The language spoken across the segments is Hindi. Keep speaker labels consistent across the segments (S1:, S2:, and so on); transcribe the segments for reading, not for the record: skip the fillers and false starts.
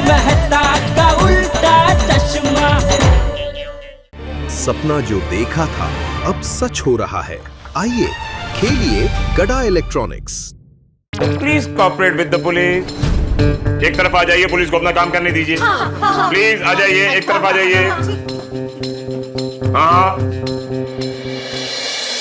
S1: मेहता का उल्टा चश्मा।
S2: सपना जो देखा था अब सच हो रहा है। आइए खेलिए गड़ा electronics.
S3: Please cooperate with the police. एक तरफ आ जाइए, पुलिस को अपना काम करने दीजिए। प्लीज आ जाइए, एक तरफ आ जाइए। हाँ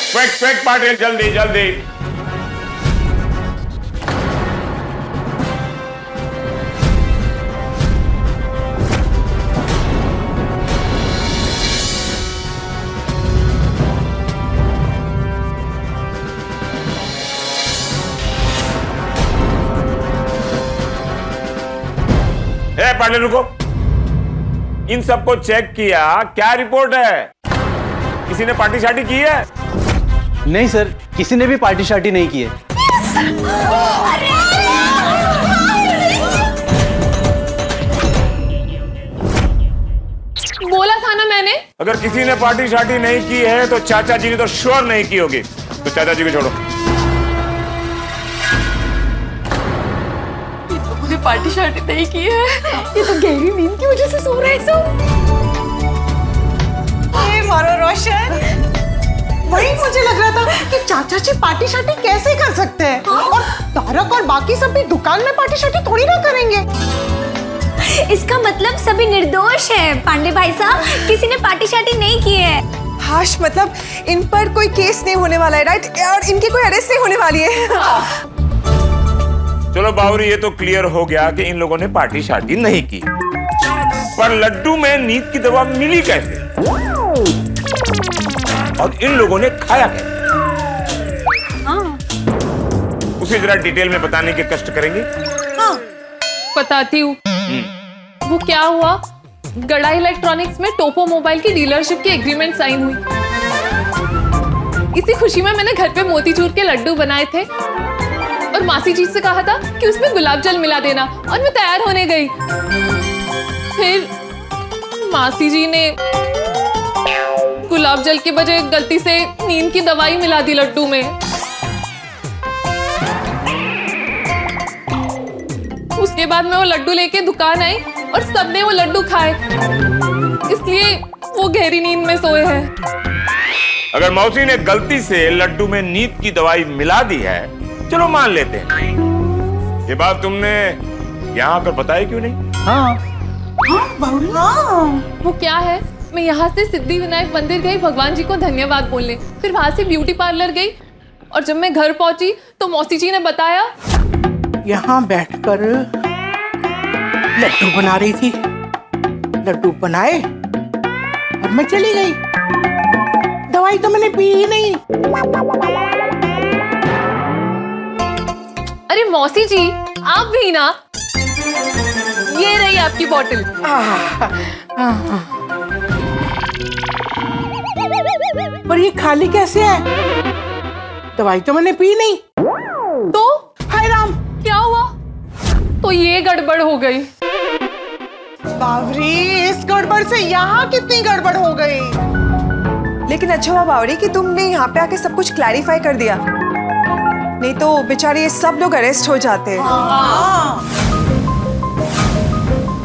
S3: क्विक क्विक पाटिल, जल्दी जल्दी। पाटिल रुको, इन सबको चेक किया, क्या रिपोर्ट है? किसी ने पार्टी शार्टी की है?
S4: नहीं सर, किसी ने भी पार्टी शार्टी नहीं की है।
S5: बोला था ना मैंने।
S3: अगर किसी ने पार्टी शार्टी नहीं की है तो चाचा जी ने तो श्योर नहीं की होगी। तो चाचा जी को छोड़ो।
S5: मुझे पार्टी शार्टी नहीं की है, ये तो गहरी नींद की वजह से सो रहे हैं सब।
S6: मारो रोशन, वही मुझे लग रहा था कि चाचा जी पार्टी शार्टी कैसे कर सकते हैं। और तारक और बाकी सब भी दुकान में पार्टी शार्टी थोड़ी ना करेंगे।
S7: इसका मतलब सभी निर्दोष हैं। पांडे भाई साहब, किसी ने पार्टी शार्टी नहीं की है।
S6: हाश, मतलब इन पर कोई केस नहीं होने वाला है, राइट? और इनकी कोई अरेस्ट नहीं होने वाली है।
S3: चलो बावरी, ये तो क्लियर हो गया कि इन लोगों ने पार्टी शार्टी नहीं की। पर लड्डू में नींद की दवा मिली कैसे? और इन लोगों ने खाया कैसे? उसे जरा डिटेल में बताने के कष्ट करेंगे।
S5: बताती हूँ। वो क्या हुआ, गड़ा इलेक्ट्रॉनिक्स में टोपो मोबाइल की डीलरशिप की एग्रीमेंट साइन हुई। इसी खुशी में मैंने घर पे मोतीचूर के लड्डू बनाए थे और मासी जी से कहा था कि उसमें गुलाब जल मिला देना, और मैं तैयार होने गई। फिर मासी जी ने गुलाब जल के बजाय गलती से नींद की दवाई मिला दी लड्डू में। उसके बाद मैं वो लड्डू लेके दुकान आई और सबने वो लड्डू खाए, इसलिए वो गहरी नींद में सोए हैं।
S3: अगर मौसी ने गलती से लड्डू में नींद की दवाई मिला दी है, चलो मान लेते हैं। ये बात तुमने यहाँ आकर बताई क्यों नहीं?
S5: वो क्या है, मैं यहाँ से सिद्धि विनायक मंदिर गई भगवान जी को धन्यवाद बोलने, फिर वहां से ब्यूटी पार्लर गई, और जब मैं घर पहुंची तो मौसी जी ने बताया
S8: यहाँ बैठकर लड्डू बना रही थी। लड्डू बनाए और मैं चली गई। दवाई तो मैंने पी ही नहीं।
S5: अरे मौसी जी, आप भी ना, ये रही आपकी बोतल।
S8: पर ये खाली कैसे है? दवाई तो मैंने पी नहीं।
S5: तो
S8: हाय राम,
S5: क्या हुआ? तो ये गड़बड़ हो गई।
S6: बावरी, इस गड़बड़ से यहाँ कितनी गड़बड़ हो गई। लेकिन अच्छा हुआ बावरी कि तुमने यहाँ पे आके सब कुछ क्लैरिफाई कर दिया, नहीं तो बेचारे ये सब लोग अरेस्ट हो जाते।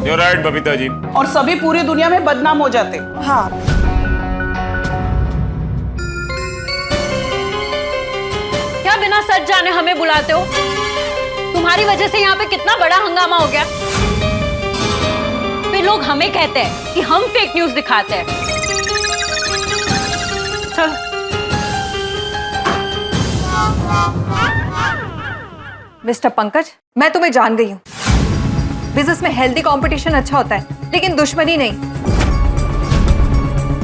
S3: You're right, Babita ji.
S8: और सभी पूरी दुनिया में बदनाम हो जाते।
S6: हाँ,
S7: क्या बिना सच जाने हमें बुलाते हो? तुम्हारी वजह से यहाँ पे कितना बड़ा हंगामा हो गया। फिर लोग हमें कहते हैं कि हम फेक न्यूज दिखाते हैं। चलो।
S9: मिस्टर पंकज, मैं तुम्हें जान गई हूँ। बिजनेस में हेल्दी कंपटीशन अच्छा होता है, लेकिन दुश्मनी नहीं।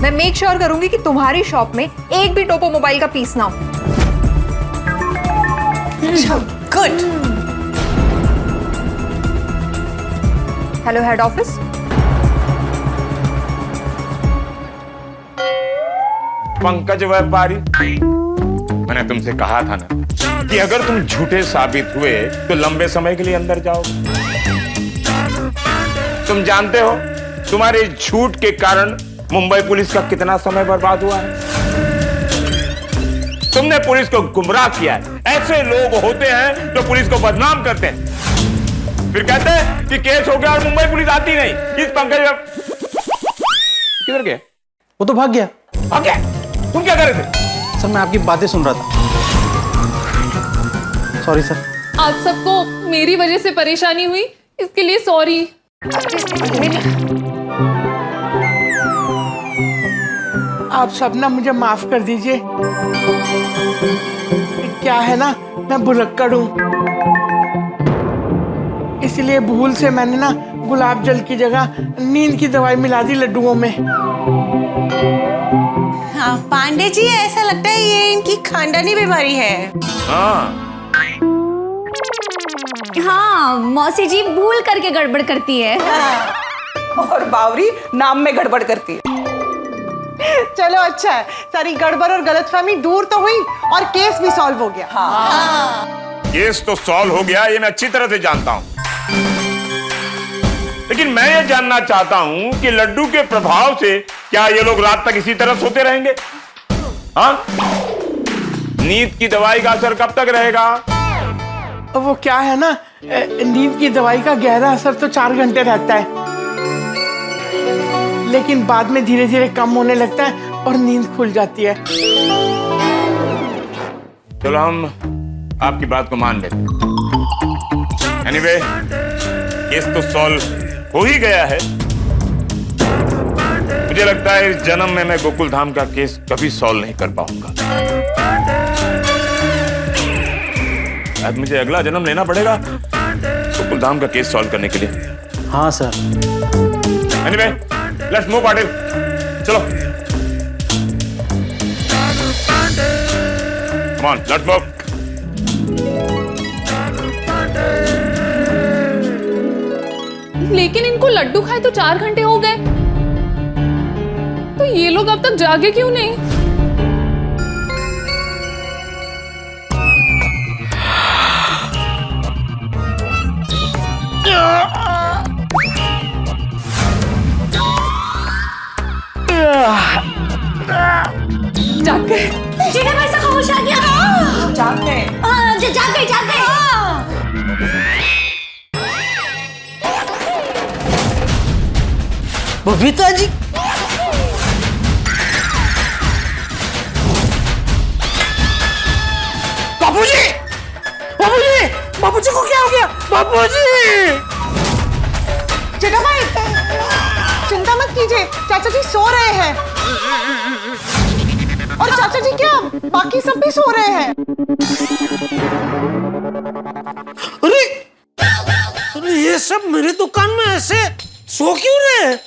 S9: मैं मेक श्योर करूंगी कि तुम्हारी शॉप में एक भी टोपो मोबाइल का पीस ना हो।
S6: Good.
S9: Hello head office.
S3: Pankaj व्यापारी, मैंने तुमसे कहा था ना कि अगर तुम झूठे साबित हुए तो लंबे समय के लिए अंदर जाओगे। तुम जानते हो तुम्हारे झूठ के कारण मुंबई पुलिस का कितना समय बर्बाद हुआ है। तुमने पुलिस को गुमराह किया है। ऐसे लोग होते हैं जो पुलिस को बदनाम करते हैं। फिर कहते हैं कि केस हो गया और मुंबई पुलिस आती नहीं। इस पंकज किधर गया?
S4: वो तो भाग गया।
S3: भाग गया? तुम क्या कर रहे थे?
S4: सर मैं आपकी बातें सुन रहा था। Sorry sir.
S5: आप सबको मेरी वजह से परेशानी हुई, इसके लिए सॉरी।
S8: आप सब ना मुझे माफ कर दीजिए। क्या है ना, मैं भुलक्कड़ हूँ, इसलिए भूल से मैंने ना गुलाब जल की जगह नींद की दवाई मिला दी लड्डुओं में।
S6: हाँ पांडे जी, ऐसा लगता है ये इनकी खानदानी बीमारी है।
S3: हाँ
S7: हाँ, मौसी जी भूल करके गड़बड़ करती है।
S6: और बावरी नाम में गड़बड़ करती है। चलो अच्छा है, सारी गड़बड़ और गलतफहमी दूर तो हुई और केस भी सॉल्व हो गया।
S3: केस तो सॉल्व हो गया, ये मैं अच्छी तरह से जानता हूं, लेकिन मैं ये जानना चाहता हूं कि लड्डू के प्रभाव से क्या ये लोग रात तक इसी तरह सोते रहेंगे? हाँ, नींद की दवाई का असर कब तक रहेगा?
S8: वो क्या है ना, नींद की दवाई का गहरा असर तो 4 घंटे रहता है, लेकिन बाद में धीरे धीरे कम होने लगता है और नींद खुल जाती है।
S3: चलो हम आपकी बात को मान लेते हैं। एनीवे, केस तो सॉल्व हो ही गया है। मुझे लगता है इस जन्म में मैं गोकुल धाम का केस कभी सॉल्व नहीं कर पाऊंगा। अब मुझे अगला जन्म लेना पड़ेगा गोकुल धाम का केस सॉल्व करने के लिए।
S4: हाँ sir.
S3: Anyway, let's move Patil, चलो। Come on, let's move.
S5: लेकिन इनको लड्डू खाए तो 4 घंटे हो गए, तो ये लोग अब तक जागे क्यों नहीं? जाग गए।
S7: जीना भाई से खामोश आ गया।
S6: जाग गए।
S7: जाग गए, जाग गए।
S8: बबीता जी, बाबूजी, बाबूजी, बाबूजी को क्या हो गया? बाबूजी!
S6: जेठा भाई, चिंता मत कीजिए, चाचा जी सो रहे हैं। और चाचा जी क्या, बाकी सब भी सो रहे हैं।
S8: अरे, अरे ये सब मेरी दुकान में ऐसे सो क्यों रहे हैं?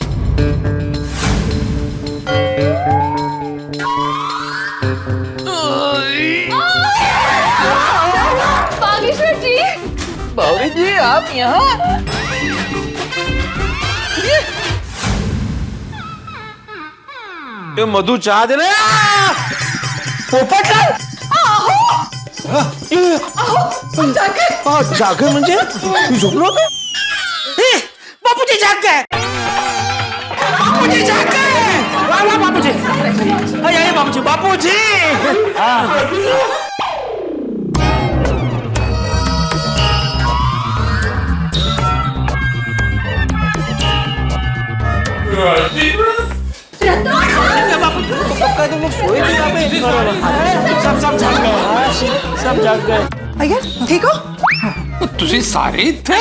S5: बागेश्वर जी,
S8: बावरी जी, आप यहाँ? ये मधु चाह दे रहे पोपटलाल, जागे म्हणजे झोपलो का? बापूजी जाग गए, बापूजी जाग गए। वाह वाह बापूजी, अरे बापूजी, बापूजी। सब जाग गए।
S6: भैया ठीक हो?
S10: तुझे सारे थे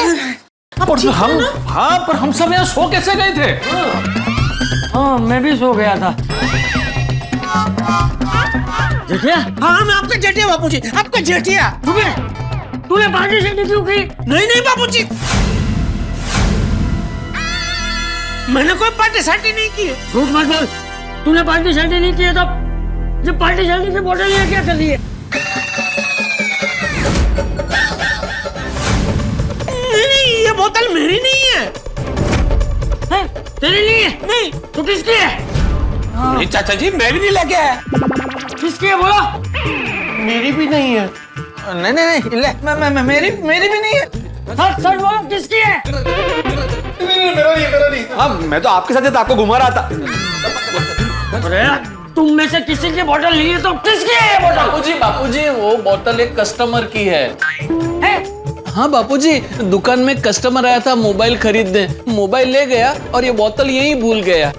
S10: और हम, हाँ पर हम सब यहाँ सो कैसे गए थे?
S8: हाँ मैं भी सो गया था। जेठिया? हाँ मैं आपका जेठिया बापूजी, आपका जेठिया। तूने पार्टी शादी क्यों की? नहीं नहीं बापूजी, मैंने कोई पार्टी शादी नहीं की है। झूठ मत बोल, तूने पार्टी शादी नहीं की है तब जब पार्टी शादी की बोतल ये क्या चली है? नहीं, ये बोतल मेरी नहीं है। तेरी नहीं है? नहीं, तो किसकी है?
S10: नहीं चाचा जी, मैं भी नहीं लेके आया।
S8: किसकी है बोलो? मेरी भी नहीं है।
S10: नहीं नहीं नहीं, मेरी भी नहीं है।
S8: सच सच बोलो, किसकी है?
S4: मेरा नहीं। हाँ मैं तो आपके साथ आपको घुमा रहा था।
S8: अरे तुम में से किसी की बोतल ली है तो किसकी है ये बोतल?
S10: बापूजी, वो बोतल एक कस्टमर की है। हाँ बापूजी, दुकान में कस्टमर आया था मोबाइल खरीदने, मोबाइल ले गया और ये बोतल यहीं भूल गया।